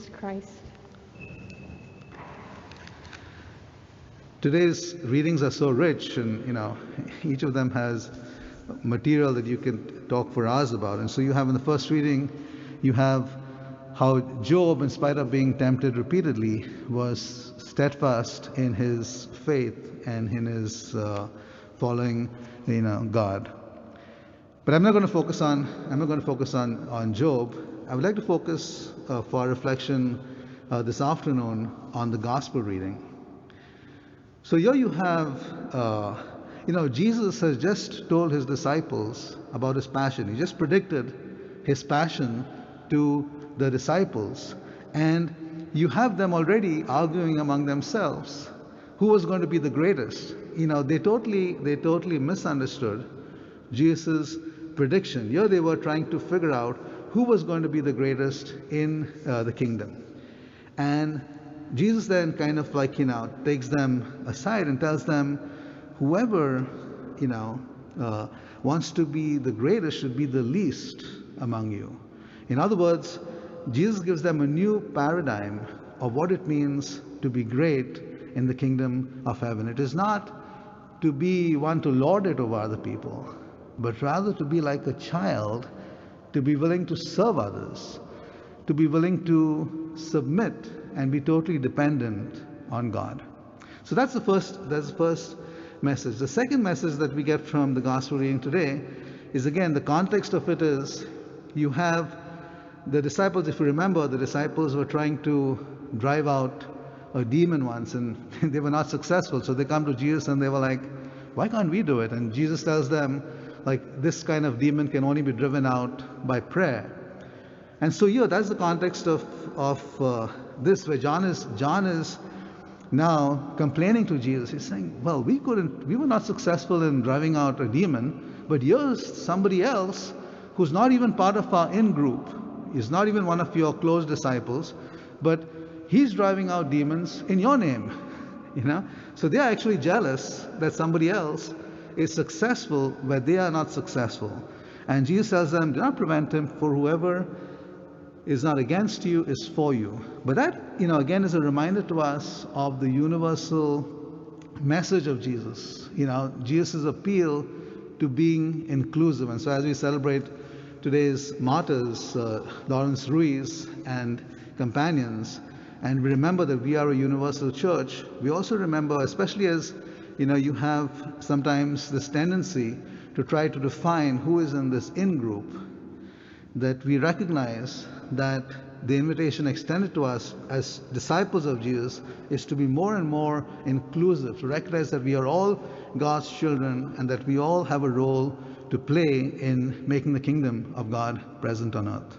Christ. Today's readings are so rich, and each of them has material that you can talk for hours about. And so you have in the first reading, you have how Job, in spite of being tempted repeatedly, was steadfast in his faith and in his following, God. But I'm not going to focus on Job. I would like to focus for our reflection this afternoon on the gospel reading. So here you have, Jesus has just told his disciples about his passion. He just predicted his passion to the disciples. And you have them already arguing among themselves who was going to be the greatest. They totally misunderstood Jesus' prediction. Here they were trying to figure out who was going to be the greatest in the kingdom. And Jesus then kind of takes them aside and tells them, whoever, wants to be the greatest should be the least among you. In other words, Jesus gives them a new paradigm of what it means to be great in the kingdom of heaven. It is not to be one to lord it over other people, but rather to be like a child, to be willing to serve others, to be willing to submit and be totally dependent on God. So that's the first message. The second message that we get from the gospel reading today is, again, the context of it is, you have the disciples. If you remember, the disciples were trying to drive out a demon once, and they were not successful. So they come to Jesus and they were like, why can't we do it? And Jesus tells them, this kind of demon can only be driven out by prayer. And so here, that's the context of this, where John is now complaining to Jesus. He's saying, well, we were not successful in driving out a demon, but here's somebody else who's not even part of our in-group. He's not even one of your close disciples, but he's driving out demons in your name. So they are actually jealous that somebody else is successful where they are not successful. And Jesus tells them, do not prevent him, for whoever is not against you is for you. But that, again, is a reminder to us of the universal message of Jesus. Jesus' appeal to being inclusive. And so as we celebrate today's martyrs, Lawrence Ruiz and companions, and we remember that we are a universal church, we also remember, especially as you have sometimes this tendency to try to define who is in this in-group, that we recognize that the invitation extended to us as disciples of Jesus is to be more and more inclusive, to recognize that we are all God's children and that we all have a role to play in making the kingdom of God present on earth.